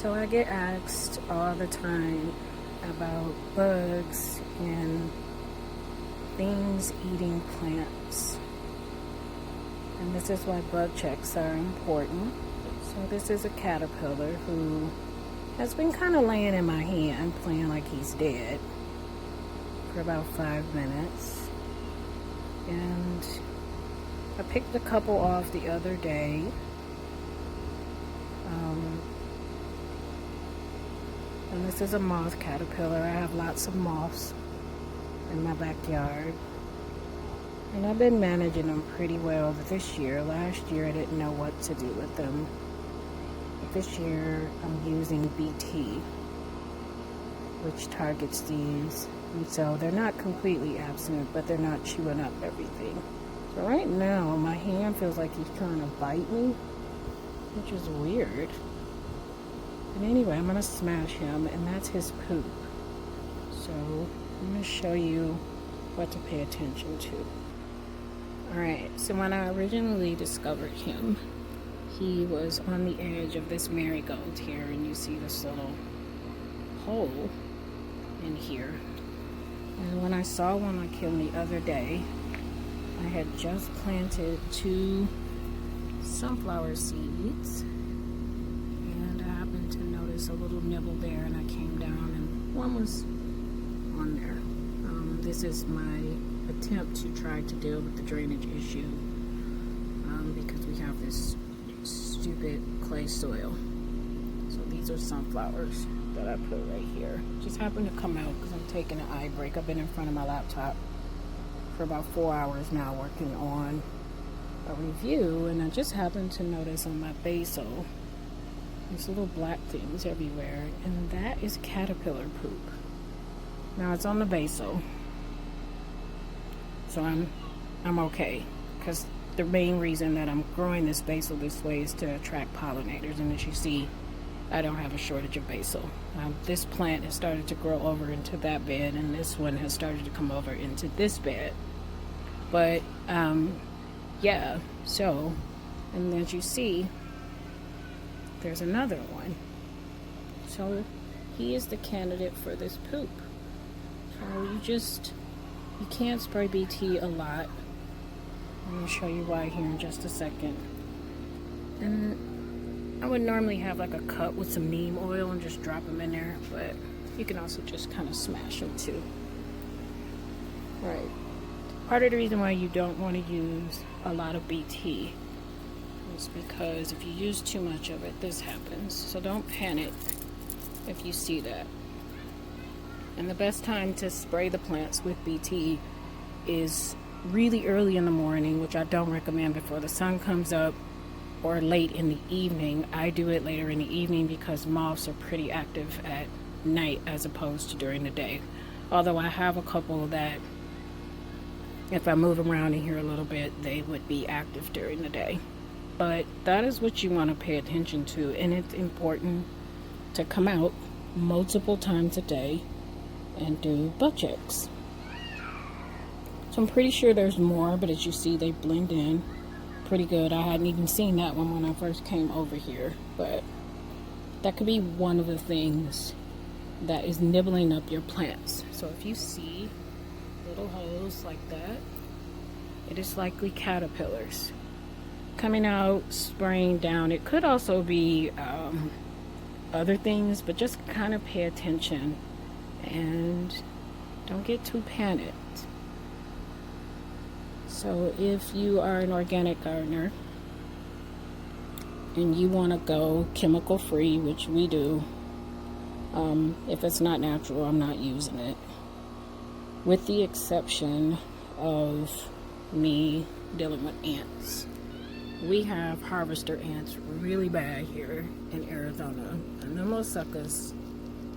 So I get asked all the time about bugs and things eating plants. And this is why bug checks are important. So this is a caterpillar who has been kind of laying in my hand, playing like he's dead for about 5 minutes. And I picked a couple off the other day. And this is a moth caterpillar. I have lots of moths in my backyard. And I've been managing them pretty well this year. Last year I didn't know what to do with them. But this year I'm using BT, which targets these. And so they're not completely absent, but they're not chewing up everything. So right now my hand feels like he's trying to bite me, which is weird. But anyway, I'm going to smash him, and that's his poop. So I'm going to show you what to pay attention to. Alright, so when I originally discovered him, he was on the edge of this marigold here, and you see this little hole in here. And when I saw one like him the other day, I had just planted 2 sunflower seeds. A little nibble there, and I came down and one was on there. This is my attempt to try to deal with the drainage issue because we have this stupid clay soil. So these are sunflowers that I put right here. Just happened to come out because I'm taking an eye break. I've been in front of my laptop for about 4 hours now working on a review, and I just happened to notice on my basil these little black things everywhere, and that is caterpillar poop. Now it's on the basil, so I'm okay, because the main reason that I'm growing this basil this way is to attract pollinators, and as you see, I don't have a shortage of basil. This plant has started to grow over into that bed, and this one has started to come over into this bed. But yeah, so, and as you see, there's another one. So he is the candidate for this poop. So you can't spray BT a lot. I'm going to show you why here in just a second. And I would normally have like a cup with some neem oil and just drop them in there, but you can also just kind of smash them too. Right. Part of the reason why you don't want to use a lot of BT is because if you use too much of it, this happens. So don't panic if you see that. And the best time to spray the plants with BT is really early in the morning, which I don't recommend before the sun comes up, or late in the evening. I do it later in the evening because moths are pretty active at night as opposed to during the day. Although I have a couple that, if I move around in here a little bit, they would be active during the day. But that is what you want to pay attention to, and it's important to come out multiple times a day and do bug checks. So I'm pretty sure there's more, but as you see, they blend in pretty good. I hadn't even seen that one when I first came over here, but that could be one of the things that is nibbling up your plants. So if you see little holes like that, it is likely caterpillars coming out, spraying down. It could also be other things, but just kind of pay attention and don't get too panicked. So if you are an organic gardener and you want to go chemical free, which we do, if it's not natural, I'm not using it, with the exception of me dealing with ants. We have harvester ants really bad here in Arizona, and them little suckers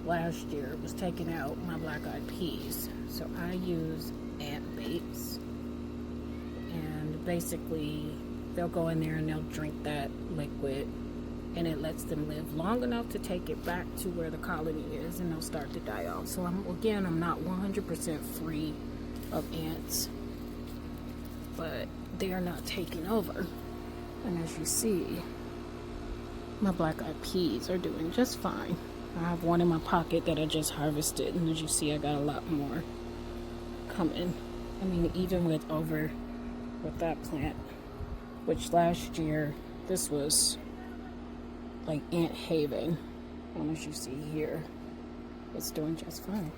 last year was taking out my black-eyed peas. So I use ant baits, and basically they'll go in there and they'll drink that liquid, and it lets them live long enough to take it back to where the colony is, and they'll start to die off. So I'm not 100% free of ants, but they are not taking over. And as you see, My black-eyed peas are doing just fine. I have one in my pocket that I just harvested, and as you see, I got a lot more coming. I mean, even with that plant, which last year, this was like Ant Haven. And as you see here, it's doing just fine.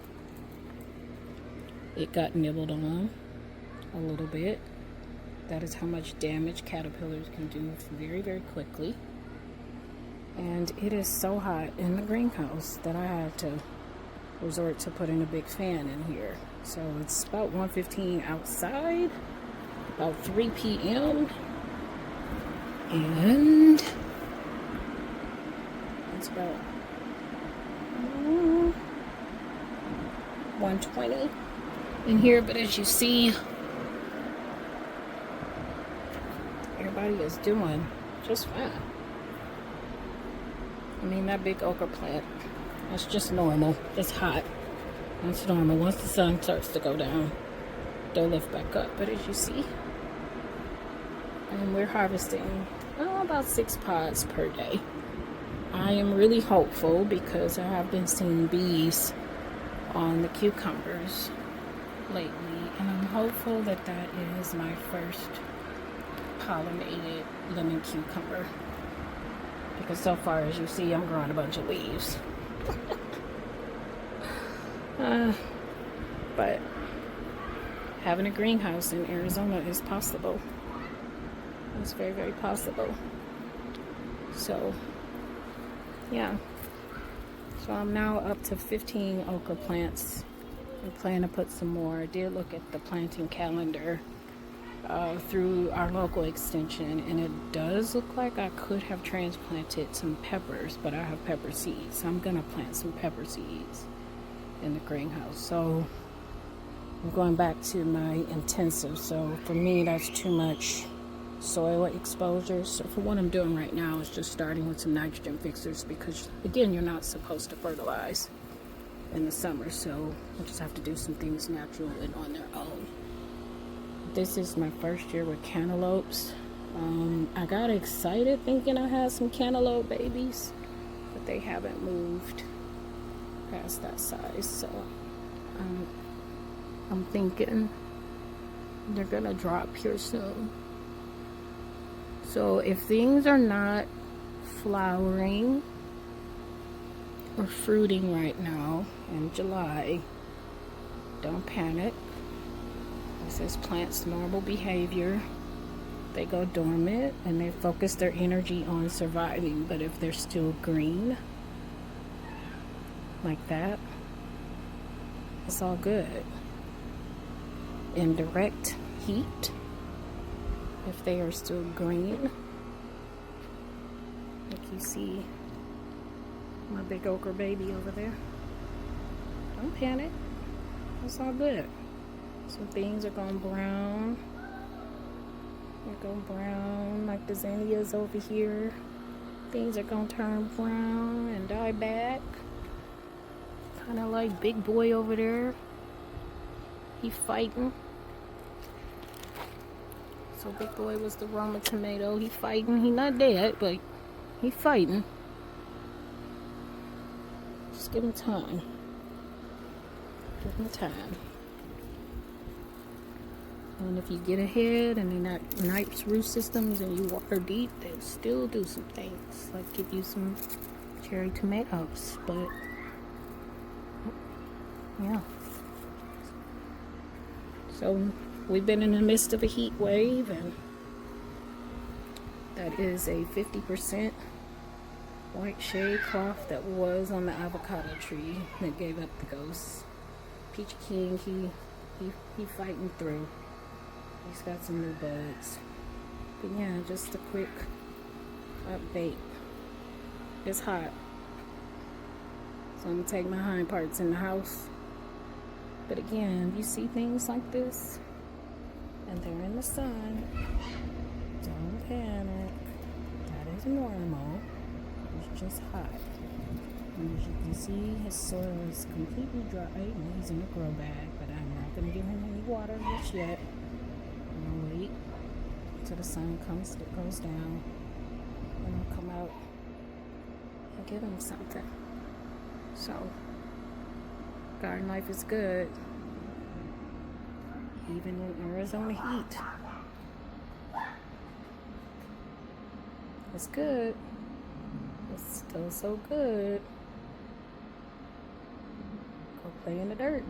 It got nibbled on a little bit. That is how much damage caterpillars can do very, very quickly. And it is so hot in the greenhouse that I had to resort to putting a big fan in here. So it's about 1:15 outside, about 3 p.m. And it's about 1:20 in here. But as you see, everybody is doing just fine. I mean, that big okra plant, that's just normal. It's hot. That's normal. Once the sun starts to go down, they'll lift back up. But as you see, and we're harvesting about 6 pods per day. I am really hopeful because I have been seeing bees on the cucumbers lately, and I'm hopeful that that is my first pollinated lemon cucumber. Because so far, as you see, I'm growing a bunch of leaves. But having a greenhouse in Arizona is possible. It's very, very possible. So, yeah. So I'm now up to 15 okra plants. I plan to put some more. I did look at the planting calendar through our local extension, and it does look like I could have transplanted some peppers, but I have pepper seeds. So I'm gonna plant some pepper seeds in the greenhouse. So I'm going back to my intensive. So for me, that's too much soil exposure. So for what I'm doing right now is just starting with some nitrogen fixers, because again, you're not supposed to fertilize in the summer. So we'll just have to do some things natural and on their own. This is my first year with cantaloupes. I got excited thinking I had some cantaloupe babies, but they haven't moved past that size. So I'm thinking they're gonna drop here soon. So if things are not flowering or fruiting right now in July, don't panic. This is plants' normal behavior. They go dormant and they focus their energy on surviving. But if they're still green, like that, it's all good. In direct heat, if they are still green, like you see my big okra baby over there, don't panic. It's all good. Some things are going brown. They're going brown, like the zinnias over here. Things are going to turn brown and die back. Kind of like big boy over there. He fighting. So big boy was the Roma tomato. He fighting. He not dead, but he fighting. Just give him time. Give him time. And if you get ahead and they're not nice root systems and you water deep, they'll still do some things, like give you some cherry tomatoes. But yeah, so we've been in the midst of a heat wave, and that is a 50% white shade cloth that was on the avocado tree that gave up the ghost. Peach King, he fighting through. He's got some new buds. But yeah, just a quick update. It's hot. So I'm gonna take my hind parts in the house. But again, you see things like this and they're in the sun, don't panic. That is normal. It's just hot. And as you can see, his soil is completely dry and he's in a grow bag, but I'm not gonna give him any water just yet. I'm gonna wait till the sun goes down, and I'll come out give them something. So, garden life is good, even in Arizona heat. It's good. It's still so good. Go play in the dirt.